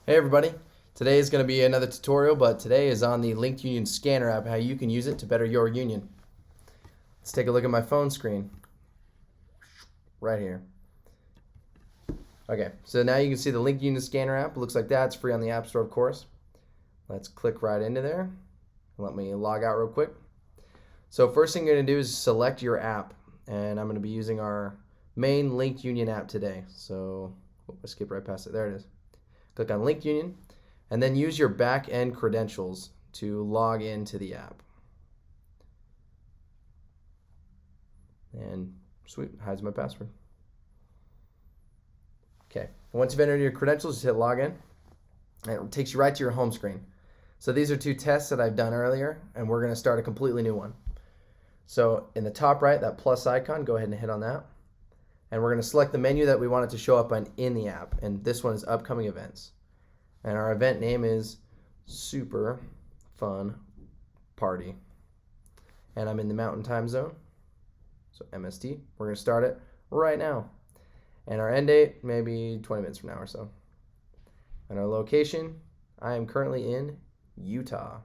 Hey everybody, today is going to be another tutorial, but today is on the LinkedUnion Scanner App, how you can use it to better your union. Let's take a look at my phone screen right here. Okay, so now you can see the LinkedUnion Scanner App. It looks like that. It's free on the App Store, of course. Let's click right into there. Let me log out real quick. So first thing you're going to do is select your app, and I'm going to be using our main LinkedUnion app today. So I skip right past it. There it is. Click on LinkedUnion, and then use your back-end credentials to log into the app. And sweet, hides my password. Okay, once you've entered your credentials, just hit login, and it takes you right to your home screen. So these are two tests that I've done earlier, and we're going to start a completely new one. So in the top right, that plus icon, go ahead and hit on that. And we're going to select the menu that we want it to show up in the app, and this one is upcoming events. And our event name is Super Fun Party. And I'm in the Mountain Time Zone, so MST. We're going to start it right now. And our end date, maybe 20 minutes from now or so. And our location, I am currently in Utah.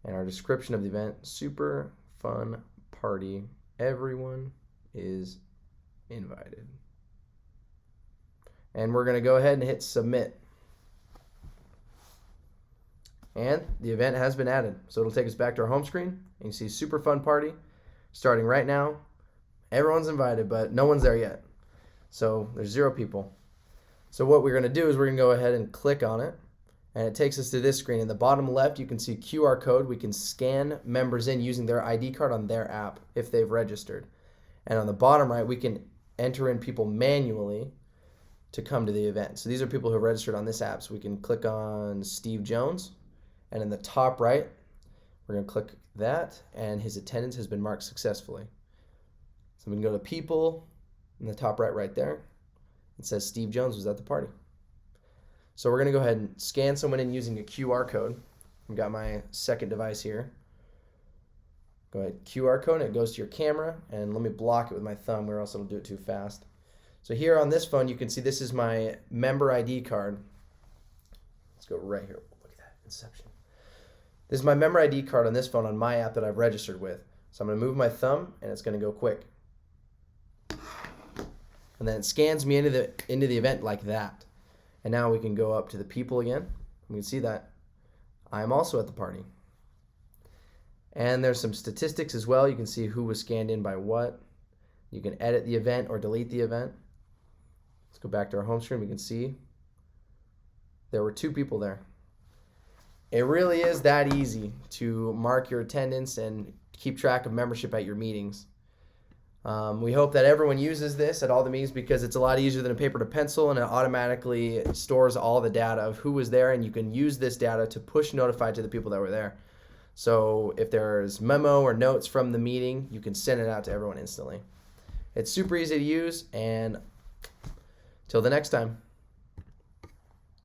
And our description of the event, Super Fun Party. Everyone is invited. And we're going to go ahead and hit submit. And the event has been added. So it'll take us back to our home screen. And you can see Super Fun Party starting right now. Everyone's invited, but no one's there yet. So there's 0 people. So what we're going to do is we're going to go ahead and click on it. And it takes us to this screen. In the bottom left, you can see QR code. We can scan members in using their ID card on their app if they've registered. And on the bottom right, we can enter in people manually to come to the event. So these are people who have registered on this app. So we can click on Steve Jones. And in the top right, we're going to click that. And his attendance has been marked successfully. So we can go to people in the top right there. It says Steve Jones was at the party. So we're going to go ahead and scan someone in using a QR code. I've got my second device here. Go ahead, QR code, and it goes to your camera. And let me block it with my thumb or else it'll do it too fast. So here on this phone, you can see this is my member ID card. Let's go right here. Look at that, Inception. This is my member ID card on this phone on my app that I've registered with. So I'm going to move my thumb, and it's going to go quick. And then it scans me into the event like that. And now we can go up to the people again. We can see that I'm also at the party. And there's some statistics as well. You can see who was scanned in by what. You can edit the event or delete the event. Let's go back to our home screen. We can see there were 2 people there. It really is that easy to mark your attendance and keep track of membership at your meetings. We hope that everyone uses this at all the meetings because it's a lot easier than a paper to pencil, and it automatically stores all the data of who was there, and you can use this data to push notify to the people that were there. So if there's memo or notes from the meeting, you can send it out to everyone instantly. It's super easy to use, and till the next time.